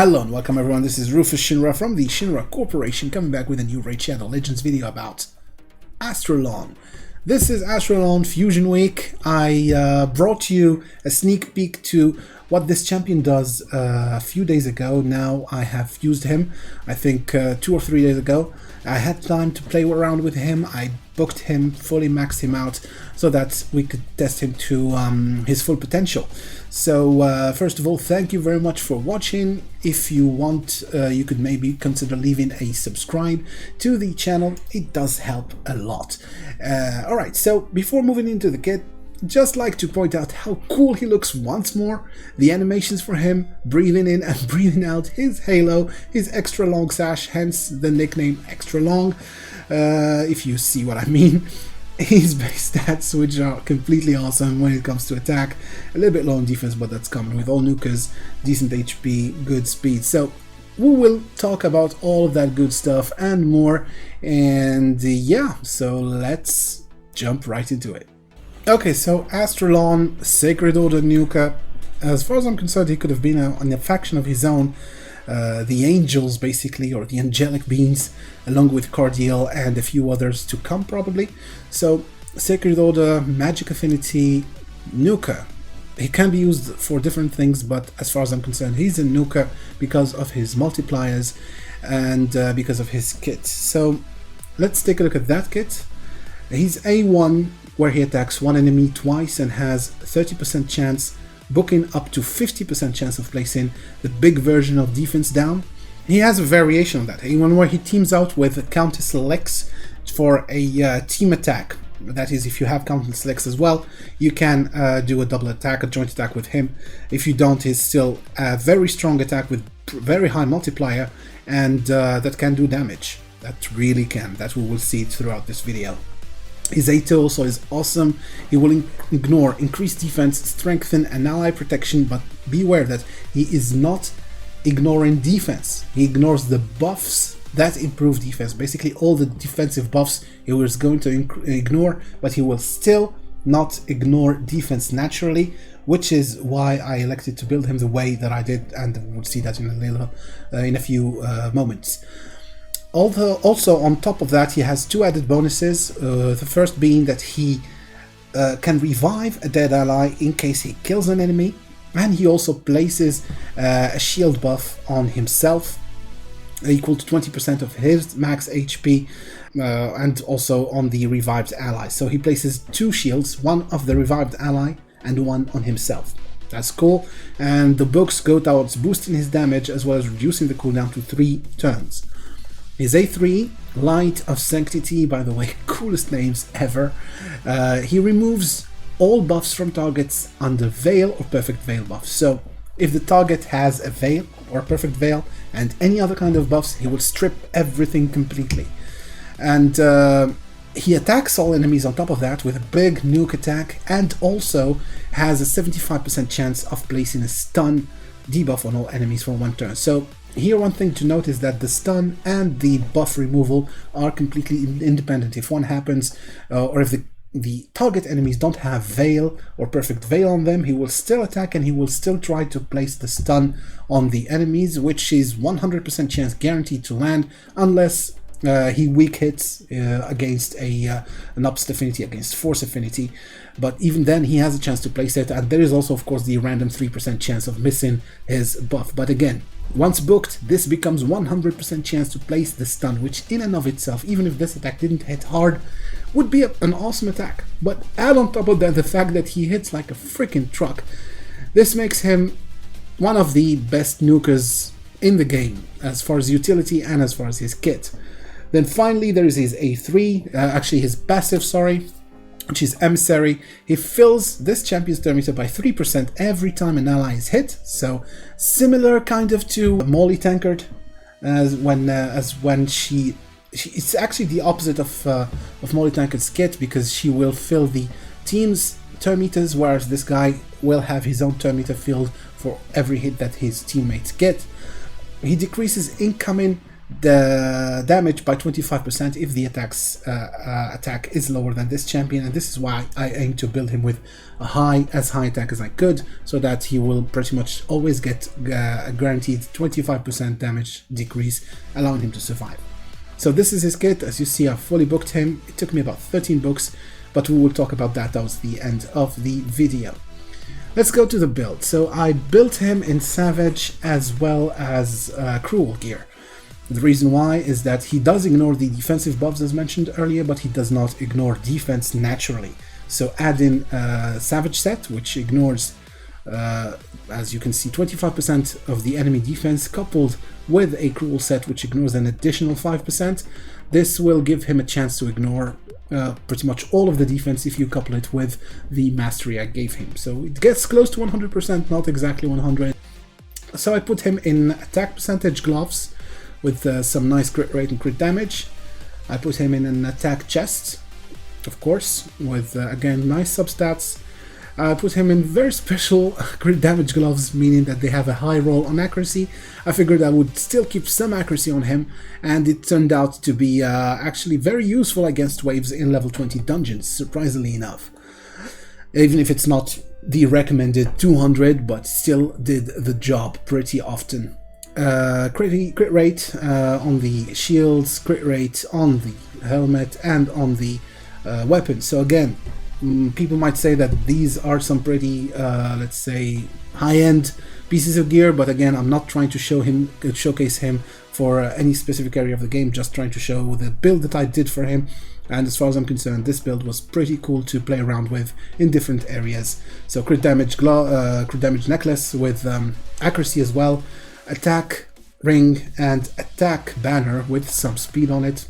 Hello and welcome everyone, this is Rufus Shinra from the Shinra Corporation, coming back with a new Raid Shadow Legends video about Astralon. This is Astralon Fusion Week. I brought you a sneak peek to what this champion does a few days ago. Now I have used him, I think 2 or 3 days ago. I had time to play around with him. I booked him, fully maxed him out so that we could test him to his full potential. So first of all, thank you very much for watching. If you want, you could maybe consider leaving a subscribe to the channel. It does help a lot. Alright, so before moving into the kit, just like to point out how cool he looks once more. The animations for him, breathing in and breathing out, his halo, his extra long sash, hence the nickname Extra Long, if you see what I mean. His base stats, which are completely awesome when it comes to attack, a little bit low on defense, but that's common with all nukers, decent HP, good speed. So we will talk about all of that good stuff and more, and yeah, so let's jump right into it. Okay, so Astralon, Sacred Order Nuka. As far as I'm concerned, he could have been on a faction of his own, the Angels basically, or the Angelic Beings, along with Cordial and a few others to come probably. So Sacred Order, Magic Affinity, Nuka. He can be used for different things, but as far as I'm concerned, he's a Nuka because of his multipliers and because of his kit. So let's take a look at that kit. He's A1, where he attacks one enemy twice and has 30% chance, booking up to 50% chance of placing the big version of defense down. He has a variation of that, one where he teams out with Countess Lex for a team attack. That is, if you have Countess Lex as well, you can do a double attack, a joint attack with him. If you don't, he's still a very strong attack with very high multiplier, and that can do damage. That really can. That we will see throughout this video. His A2 also is awesome. He will ignore increased defense, strengthen, and ally protection, but beware that he is not ignoring defense. He ignores the buffs that improve defense. Basically all the defensive buffs he was going to ignore, but he will still not ignore defense naturally, which is why I elected to build him the way that I did, and we'll see that in a few moments. Also, on top of that, he has 2 added bonuses. The first being that he can revive a dead ally in case he kills an enemy, and he also places a shield buff on himself equal to 20% of his max HP, and also on the revived ally. So he places 2 shields, one of the revived ally and one on himself. That's cool, and the books go towards boosting his damage as well as reducing the cooldown to 3 turns. His A3, Light of Sanctity, by the way, coolest names ever. He removes all buffs from targets under Veil or Perfect Veil buffs. So if the target has a Veil or Perfect Veil and any other kind of buffs, he will strip everything completely. And he attacks all enemies on top of that with a big nuke attack, and also has a 75% chance of placing a stun debuff on all enemies for 1 turn. So here one thing to note is that the stun and the buff removal are completely independent. If one happens, or if the target enemies don't have Veil or Perfect Veil on them, he will still attack and he will still try to place the stun on the enemies, which is 100% chance guaranteed to land, unless he weak hits against an opposite affinity, against force affinity. But even then he has a chance to place it, and there is also of course the random 3% chance of missing his buff. But again, once booked, this becomes 100% chance to place the stun, which in and of itself, even if this attack didn't hit hard, would be an awesome attack. But add on top of that the fact that he hits like a freaking truck. This makes him one of the best nukers in the game, as far as utility and as far as his kit. Then finally there is his A3, actually his passive, sorry, which is Emissary. He fills this champion's turn meter by 3% every time an ally is hit, so similar kind of to Molly Tankard, as when she it's actually the opposite of Molly Tankard's kit, because she will fill the team's turn meters, whereas this guy will have his own turn meter filled for every hit that his teammates get. He decreases incoming the damage by 25% if the attack is lower than this champion, and this is why I aim to build him with as high attack as I could, so that he will pretty much always get a guaranteed 25% damage decrease, allowing him to survive. So this is his kit. As you see, I fully booked him. It took me about 13 books, but we will talk about that towards the end of the video. Let's go to the build. So I built him in Savage as well as Cruel gear. The reason why is that he does ignore the defensive buffs as mentioned earlier, but he does not ignore defense naturally. So add in Savage set, which ignores, as you can see, 25% of the enemy defense, coupled with a Cruel set, which ignores an additional 5%. This will give him a chance to ignore pretty much all of the defense if you couple it with the mastery I gave him. So it gets close to 100%, not exactly 100. So I put him in attack percentage gloves with some nice crit rate and crit damage. I put him in an attack chest, of course, with again nice substats. I put him in very special crit damage gloves, meaning that they have a high roll on accuracy. I figured I would still keep some accuracy on him, and it turned out to be actually very useful against waves in level 20 dungeons, surprisingly enough. Even if it's not the recommended 200, but still did the job pretty often. Crit rate on the shields, crit rate on the helmet, and on the weapons. So again, people might say that these are some pretty, let's say, high-end pieces of gear, but again, I'm not trying to showcase him for any specific area of the game, just trying to show the build that I did for him. And as far as I'm concerned, this build was pretty cool to play around with in different areas. So crit damage necklace with accuracy as well, attack ring and attack banner with some speed on it,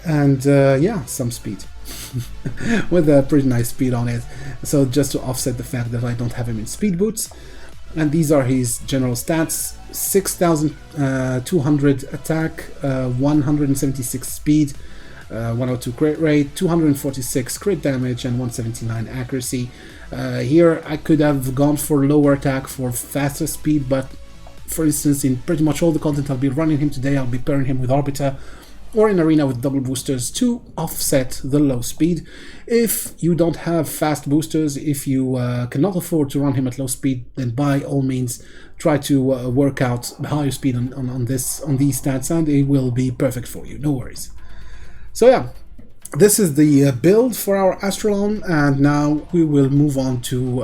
and yeah, some speed with a pretty nice speed on it, so just to offset the fact that I don't have him in speed boots. And these are his general stats: 6,200 attack, 176 speed, 102 crit rate, 246 crit damage, and 179 accuracy. Here I could have gone for lower attack for faster speed, but for instance, in pretty much all the content I'll be running him today, I'll be pairing him with Arbiter or in Arena with double boosters to offset the low speed. If you don't have fast boosters, if you cannot afford to run him at low speed, then by all means try to work out higher speed on these stats, and it will be perfect for you, no worries. So yeah, this is the build for our Astralon, and now we will move on to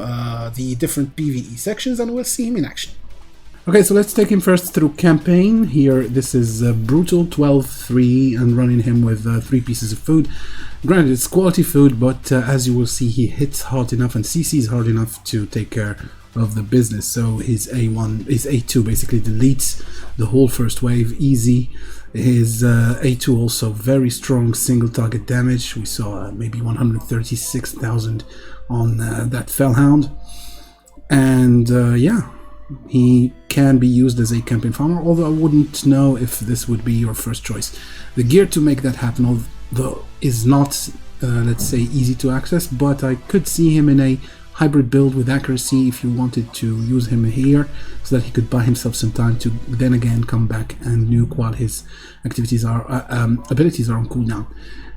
the different PvE sections and we'll see him in action. Okay, so let's take him first through campaign. Here, this is brutal 12-3 and running him with 3 pieces of food. Granted, it's quality food, but as you will see, he hits hard enough and CCs hard enough to take care of the business. So his A2 basically deletes the whole first wave easy. His A2 also very strong single target damage. We saw maybe 136,000 on that Fellhound. And yeah, he can be used as a campaign farmer, although I wouldn't know if this would be your first choice. The gear to make that happen, although, is not, let's say, easy to access, but I could see him in a hybrid build with accuracy if you wanted to use him here, so that he could buy himself some time to then again come back and nuke while his abilities are on cooldown.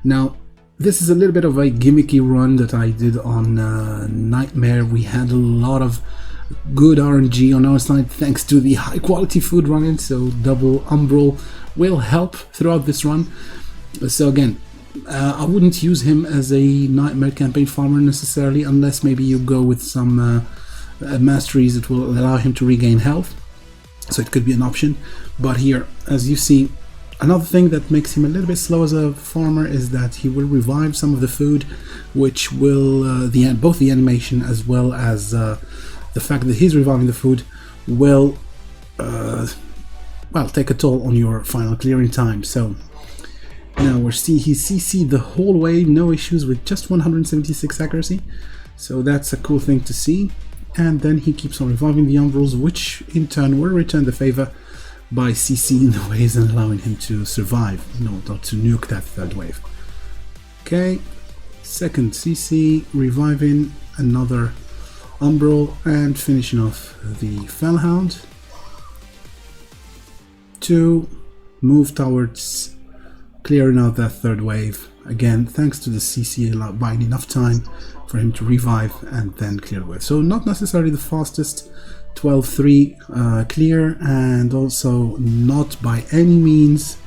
Now, this is a little bit of a gimmicky run that I did on Nightmare. We had a lot of good RNG on our side thanks to the high quality food running, so double umbral will help throughout this run. So again, I wouldn't use him as a Nightmare campaign farmer necessarily, unless maybe you go with some masteries that will allow him to regain health, so it could be an option. But here, as you see, another thing that makes him a little bit slow as a farmer is that he will revive some of the food, which will both the animation as well as the fact that he's reviving the food will well, take a toll on your final clearing time. So now he's CC'd the whole way, no issues, with just 176 accuracy. So that's a cool thing to see. And then he keeps on reviving the Umbrals, which in turn will return the favor by CCing the waves and allowing him to survive, not to nuke that third wave. Okay, second CC, reviving another Umbral and finishing off the Fellhound. 2, move towards clearing out that third wave. Again, thanks to the CC buying enough time for him to revive and then clear the wave. So not necessarily the fastest 12-3 clear, and also not by any means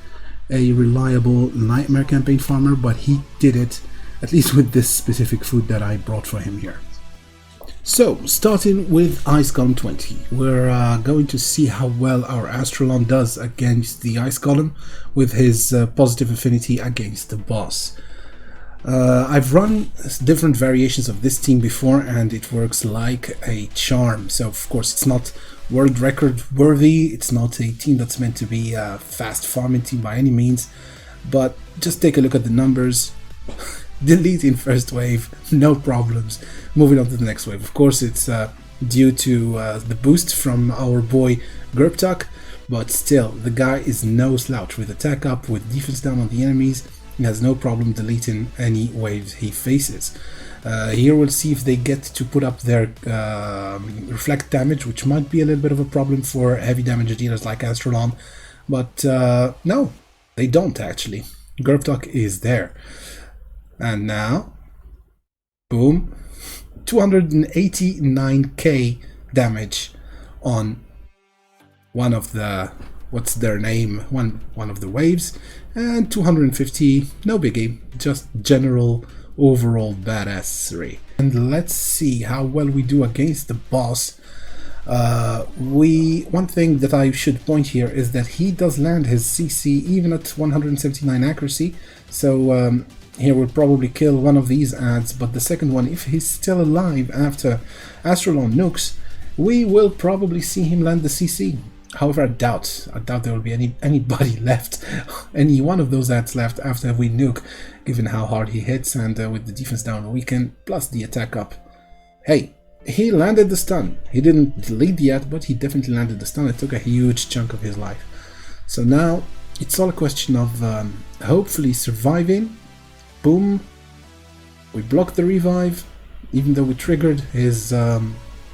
a reliable nightmare campaign farmer, but he did it, at least with this specific food that I brought for him here. So, starting with Ice Golem 20, we're going to see how well our Astralon does against the Ice Golem with his positive affinity against the boss. I've run different variations of this team before, and it works like a charm. So, of course, it's not world record worthy, it's not a team that's meant to be a fast farming team by any means, but just take a look at the numbers. Deleting first wave, no problems. Moving on to the next wave. Of course, it's due to the boost from our boy Gerptuk, but still, the guy is no slouch with attack up, with defense down on the enemies. He has no problem deleting any waves he faces. Here we'll see if they get to put up their reflect damage, which might be a little bit of a problem for heavy damage dealers like Astralon, but no, they don't actually. Gerptuk is there. And now, boom, 289k damage on one of the, what's their name, one of the waves, and 250, no biggie, just general overall badassery. And let's see how well we do against the boss. One thing that I should point here is that he does land his CC even at 179 accuracy, so here we'll probably kill one of these ads, but the second one, if he's still alive after Astralon nukes, we will probably see him land the CC. However, I doubt there will be anybody left, any one of those ads left after we nuke, given how hard he hits, and with the defense down a weekend, plus the attack up. Hey, he landed the stun. He didn't delete the ad, but he definitely landed the stun. It took a huge chunk of his life. So now, it's all a question of hopefully surviving. Boom, we blocked the revive, even though we triggered his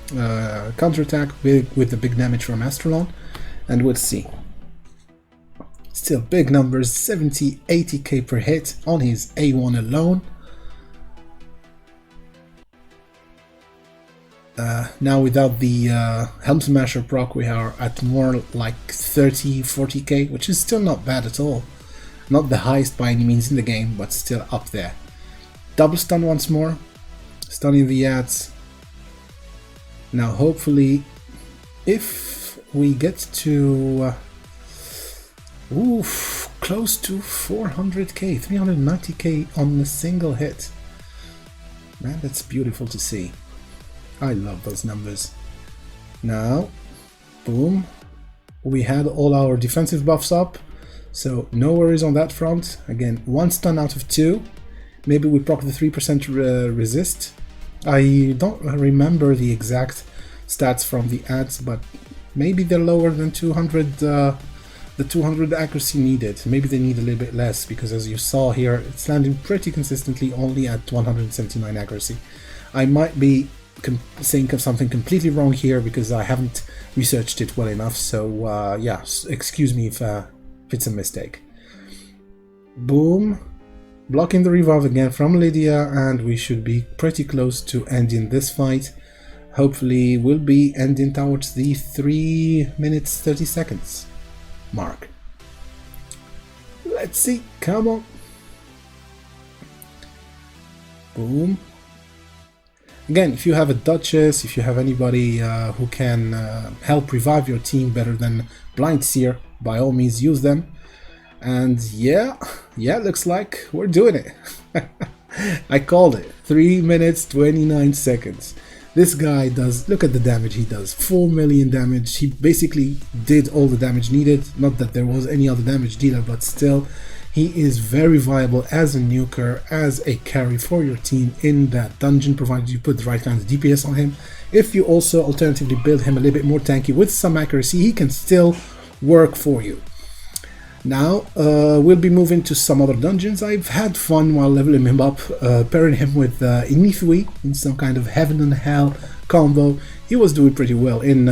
counterattack with the big damage from Astralon, and we'll see. Still big numbers, 70-80k per hit on his A1 alone. Now without the Helm Smasher proc, we are at more like 30-40k, which is still not bad at all. Not the highest by any means in the game, but still up there. Double stun once more, stunning the ads. Now hopefully, if we get to close to 400k, 390k on a single hit. Man, that's beautiful to see. I love those numbers. Now, boom, we had all our defensive buffs up. So no worries on that front. Again, one stun out of two. Maybe we proc the 3% resist. I don't remember the exact stats from the ads, but maybe they're lower than 200. The 200 accuracy needed. Maybe they need a little bit less, because as you saw here, it's landing pretty consistently only at 179 accuracy. I might be saying something completely wrong here because I haven't researched it well enough. So yeah, excuse me if it's a mistake. Boom, blocking the revive again from Lydia, and we should be pretty close to ending this fight. Hopefully we'll be ending towards the 3 minutes 30 seconds mark. Let's see, come on. Boom. Again, if you have a Duchess, if you have anybody who can help revive your team better than Blind Seer, by all means use them. And yeah, looks like we're doing it. I called it. 3 minutes 29 seconds. This guy does, look at the damage he does, 4 million damage. He basically did all the damage needed. Not that there was any other damage dealer, but still, he is very viable as a nuker, as a carry for your team in that dungeon, provided you put the right kind of DPS on him. If you also alternatively build him a little bit more tanky with some accuracy, he can still work for you. Now, we'll be moving to some other dungeons. I've had fun while leveling him up, pairing him with Inithui in some kind of heaven and hell combo. He was doing pretty well in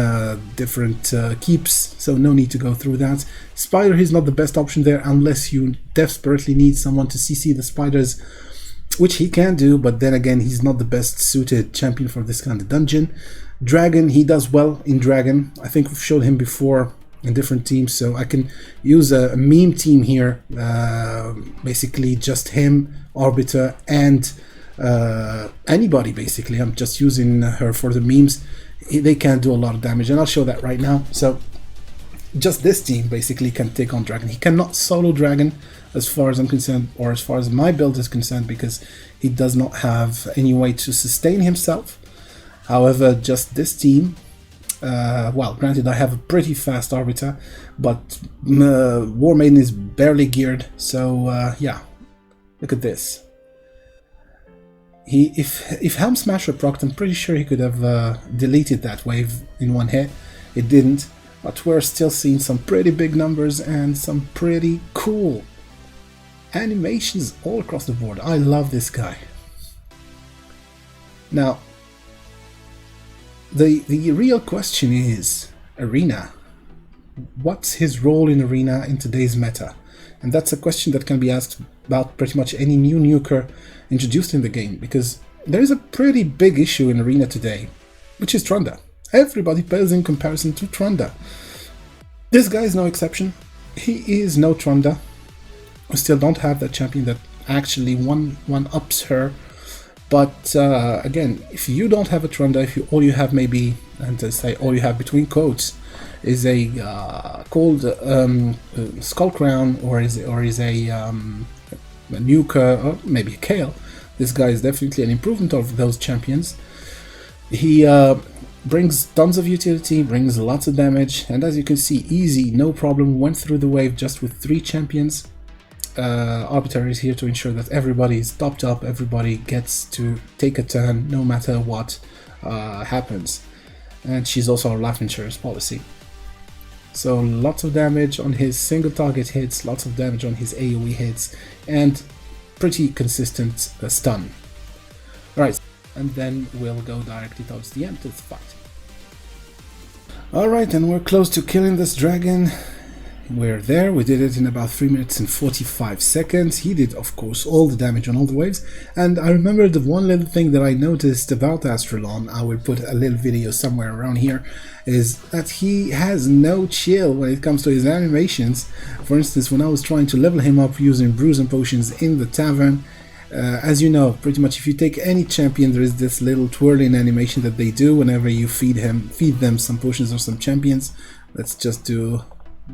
different keeps, so no need to go through that. Spider, he's not the best option there unless you desperately need someone to CC the spiders, which he can do, but then again, he's not the best suited champion for this kind of dungeon. Dragon, he does well in Dragon. I think we've showed him before in different teams, so I can use a meme team here, basically just him, Arbiter, and anybody basically. I'm just using her for the memes. They can do a lot of damage, and I'll show that right now. So just this team basically can take on Dragon. He cannot solo Dragon as far as I'm concerned, or as far as my build is concerned, because he does not have any way to sustain himself. However, just this team, well, granted, I have a pretty fast Arbiter, but War Maiden is barely geared, so yeah, look at this. If Helm Smasher procced, I'm pretty sure he could have deleted that wave in one hit. It didn't, but we're still seeing some pretty big numbers and some pretty cool animations all across the board. I love this guy. Now, the real question is, Arena. What's his role in Arena in today's meta? And that's a question that can be asked about pretty much any new nuker introduced in the game, because there is a pretty big issue in Arena today, which is Trunda. Everybody pales in comparison to Trunda. This guy is no exception. He is no Trunda. We still don't have that champion that actually one-ups her. But again, if you don't have a Trunda, if all you have maybe, and to say all you have between quotes, is a called Skull Crown, or is a Nuka, or maybe a Kale, this guy is definitely an improvement of those champions. He brings tons of utility, brings lots of damage, and as you can see, easy, no problem, went through the wave just with 3 champions. Arbiter is here to ensure that everybody is topped up, everybody gets to take a turn no matter what happens. And she's also our life insurance policy. So lots of damage on his single target hits, lots of damage on his AoE hits, and pretty consistent stun. Alright, and then we'll go directly towards the end to the fight. Alright, and we're close to killing this dragon. We're there, we did it in about 3 minutes and 45 seconds. He did, of course, all the damage on all the waves. And I remember the one little thing that I noticed about Astralon, I will put a little video somewhere around here, is that he has no chill when it comes to his animations. For instance, when I was trying to level him up using brews and potions in the tavern, as you know, pretty much if you take any champion, there is this little twirling animation that they do whenever you feed them some potions or some champions. Let's just do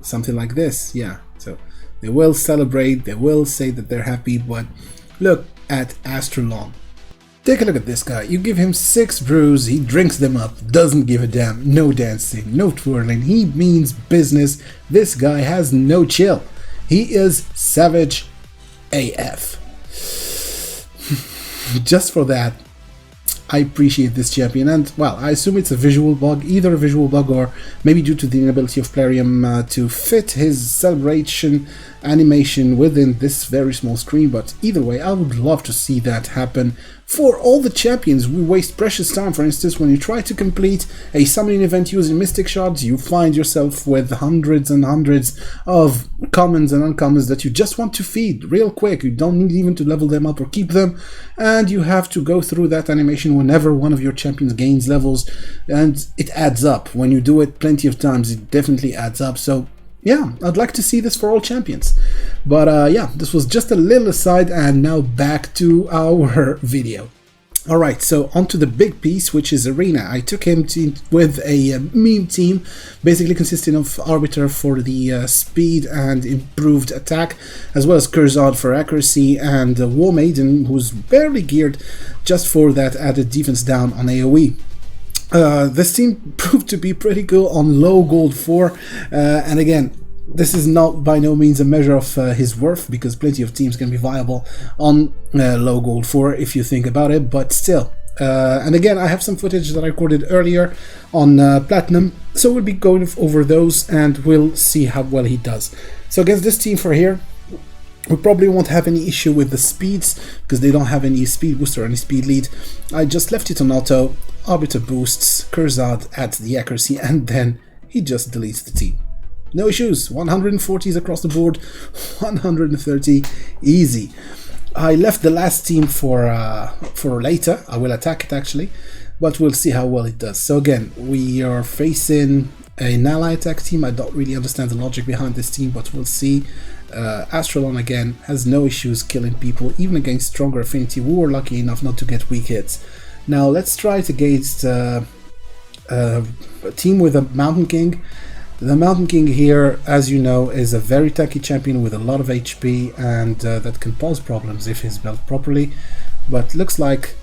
something like this. Yeah, so they will celebrate, they will say that they're happy, but look at Astralon. Take a look at this guy. You give him 6 brews, he drinks them up, doesn't give a damn, no dancing, no twirling, he means business. This guy has no chill. He is savage AF. Just for that, I appreciate this champion, and well, I assume it's a visual bug, either a visual bug or maybe due to the inability of Plarium to fit his celebration animation within this very small screen, but either way, I would love to see that happen for all the champions. We waste precious time. For instance, when you try to complete a summoning event using Mystic Shards, you find yourself with hundreds and hundreds of commons and uncommons that you just want to feed real quick. You don't need even to level them up or keep them, and you have to go through that animation whenever one of your champions gains levels, and it adds up. When you do it plenty of times, it definitely adds up. So yeah, I'd like to see this for all champions. But yeah, this was just a little aside, and now back to our video. Alright, so onto the big piece, which is Arena. I took him with a meme team, basically consisting of Arbiter for the speed and improved attack, as well as Curzon for accuracy, and War Maiden, who's barely geared just for that added defense down on AoE. This team proved to be pretty cool on low gold 4, and again, this is not by no means a measure of his worth, because plenty of teams can be viable on low gold 4 if you think about it, but still. And again, I have some footage that I recorded earlier on Platinum, so we'll be going over those and we'll see how well he does. So against this team for here, we probably won't have any issue with the speeds because they don't have any speed boost or any speed lead. I just left it on auto. Arbiter boosts, Kurzad adds the accuracy, and then he just deletes the team. No issues. 140s across the board, 130 easy. I left the last team for later. I will attack it actually, but we'll see how well it does. So again, we are facing an ally attack team. I don't really understand the logic behind this team, but we'll see. Astralon again has no issues killing people, even against stronger affinity. We were lucky enough not to get weak hits. Now let's try it against a team with a Mountain King. The Mountain King here, as you know, is a very tanky champion with a lot of HP, and that can cause problems if he's built properly. But looks like,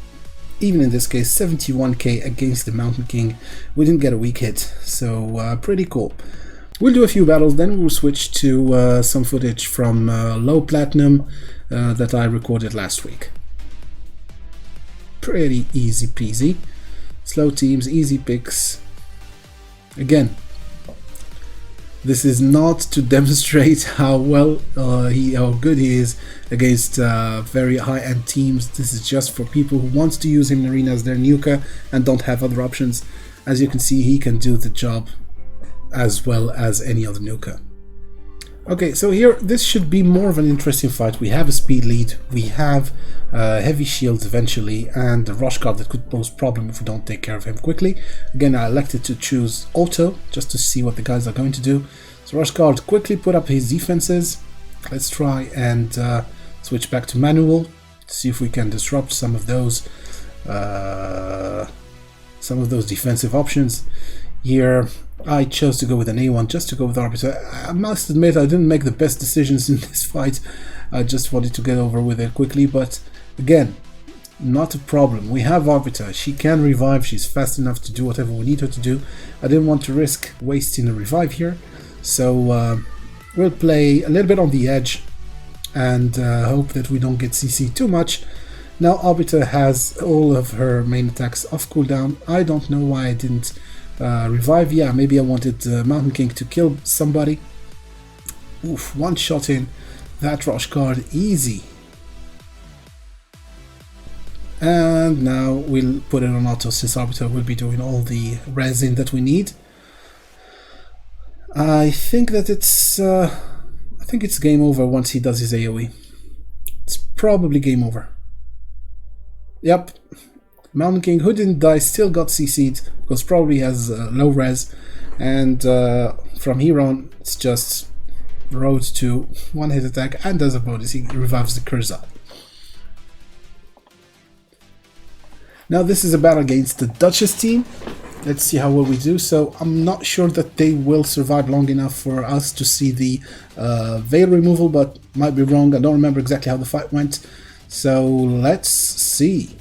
even in this case, 71k against the Mountain King. We didn't get a weak hit, so pretty cool. We'll do a few battles, then we'll switch to some footage from low platinum that I recorded last week. Pretty easy peasy. Slow teams, easy picks. Again, this is not to demonstrate how good he is against very high-end teams. This is just for people who want to use him in arena as their nuker and don't have other options. As you can see, he can do the job as well as any other nuker. Okay, so here this should be more of an interesting fight. We have a speed lead, we have heavy shields eventually, and a rush guard that could pose problem if we don't take care of him quickly. Again, I elected to choose auto just to see what the guys are going to do. So rush guard quickly put up his defenses. Let's try and switch back to manual, see if we can disrupt some of those defensive options. Here I chose to go with an A1 just to go with Arbiter. I must admit I didn't make the best decisions in this fight. I just wanted to get over with it quickly, but again, not a problem. We have Arbiter. She can revive. She's fast enough to do whatever we need her to do. I didn't want to risk wasting a revive here, so we'll play a little bit on the edge and hope that we don't get CC too much. Now Arbiter has all of her main attacks off cooldown. I don't know why I didn't revive. Yeah, maybe I wanted Mountain King to kill somebody. Oof, one shot in that rush guard, easy. And now we'll put it on auto since Arbiter will be doing all the resin that we need. I think that it's game over once he does his AoE. It's probably game over. Yep. Mountain King, who didn't die, still got CC'd because probably has low res, and from here on it's just road to one hit attack, and as a bonus he revives the Kurzad. Now this is a battle against the Duchess team. Let's see how well we do. So I'm not sure that they will survive long enough for us to see the veil removal, but might be wrong. I don't remember exactly how the fight went, so let's see.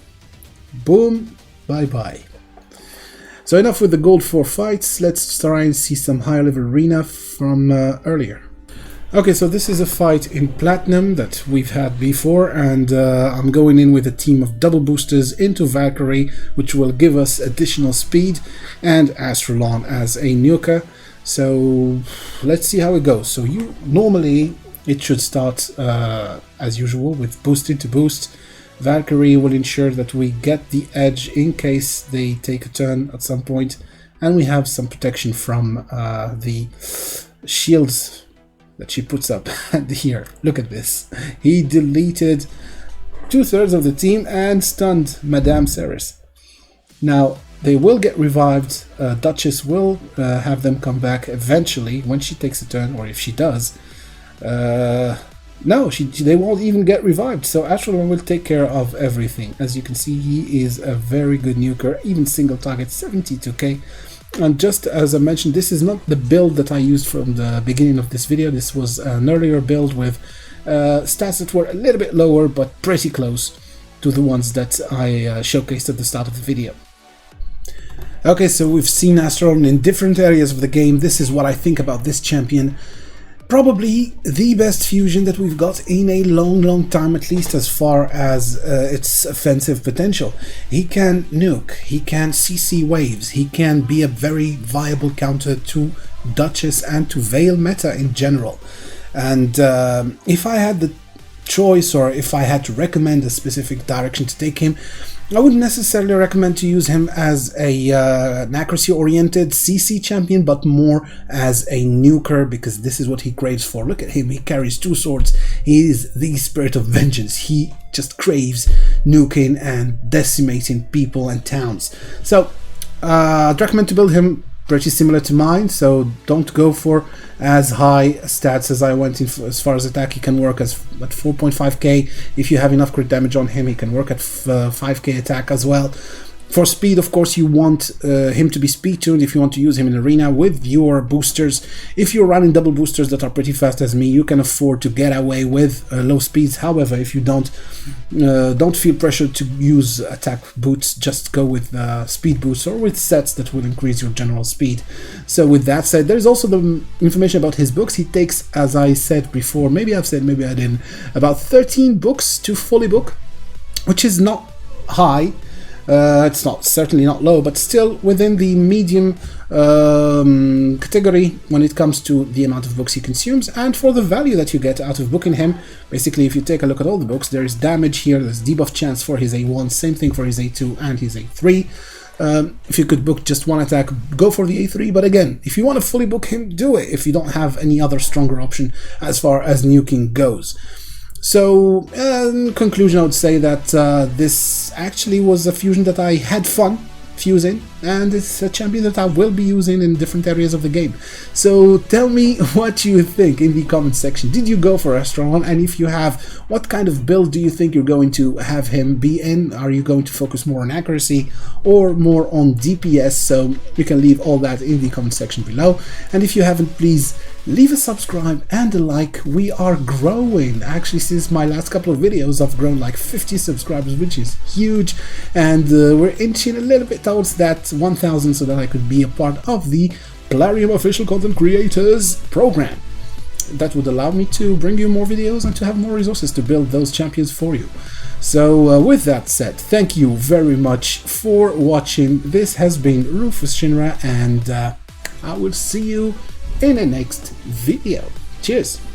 Boom, bye bye. So enough with the gold 4 fights. Let's try and see some higher level arena from earlier. Okay, so this is a fight in platinum that we've had before, and I'm going in with a team of double boosters into Valkyrie, which will give us additional speed, and Astralon as a nuker. So let's see how it goes. So normally it should start as usual with boosted to boost. Valkyrie will ensure that we get the edge in case they take a turn at some point, and we have some protection from the shields that she puts up. And here, look at this. He deleted 2/3 of the team and stunned Madame Ceres. Now, they will get revived. Duchess will have them come back eventually when she takes a turn, or if she does. No, they won't even get revived, so Astralon will take care of everything. As you can see, he is a very good nuker, even single target, 72k. And just as I mentioned, this is not the build that I used from the beginning of this video. This was an earlier build with stats that were a little bit lower, but pretty close to the ones that I showcased at the start of the video. Okay, so we've seen Astralon in different areas of the game. This is what I think about this champion. Probably the best fusion that we've got in a long time, at least as far as its offensive potential. He can nuke, he can CC waves, he can be a very viable counter to Duchess and to Veil meta in general. And if I had the choice, or if I had to recommend a specific direction to take him, I wouldn't necessarily recommend to use him as an accuracy-oriented CC champion, but more as a nuker, because this is what he craves for. Look at him, he carries 2 swords, he is the spirit of vengeance, he just craves nuking and decimating people and towns. So I'd recommend to build him pretty similar to mine, so don't go for as high stats as I went in. As far as attack, he can work as at 4.5k. If you have enough crit damage on him, he can work at 5k attack as well. For speed, of course, you want him to be speed tuned if you want to use him in arena with your boosters. If you're running double boosters that are pretty fast as me, you can afford to get away with low speeds. However, if you don't feel pressured to use attack boots, just go with speed boosts or with sets that will increase your general speed. So with that said, there's also the information about his books. He takes, as I said before, maybe I've said, maybe I didn't, about 13 books to fully book, which is not high. It's not certainly not low, but still within the medium category when it comes to the amount of books he consumes and for the value that you get out of booking him. Basically, if you take a look at all the books, there is damage here, there's debuff chance for his A1, same thing for his A2 and his A3. If you could book just one attack, go for the A3, but again, if you want to fully book him, do it if you don't have any other stronger option as far as nuking goes. So, in conclusion, I would say that this actually was a fusion that I had fun fusing, and it's a champion that I will be using in different areas of the game. So tell me what you think in the comment section. Did you go for Astralon? And if you have, what kind of build do you think you're going to have him be in? Are you going to focus more on accuracy or more on DPS? So you can leave all that in the comment section below. And if you haven't, please leave a subscribe and a like. We are growing. Actually, since my last couple of videos, I've grown like 50 subscribers, which is huge, and we're inching a little bit towards that 1000 so that I could be a part of the Plarium Official Content Creators program. That would allow me to bring you more videos and to have more resources to build those champions for you. So with that said, thank you very much for watching. This has been Rufus Shinra, and I will see you in the next video. Cheers!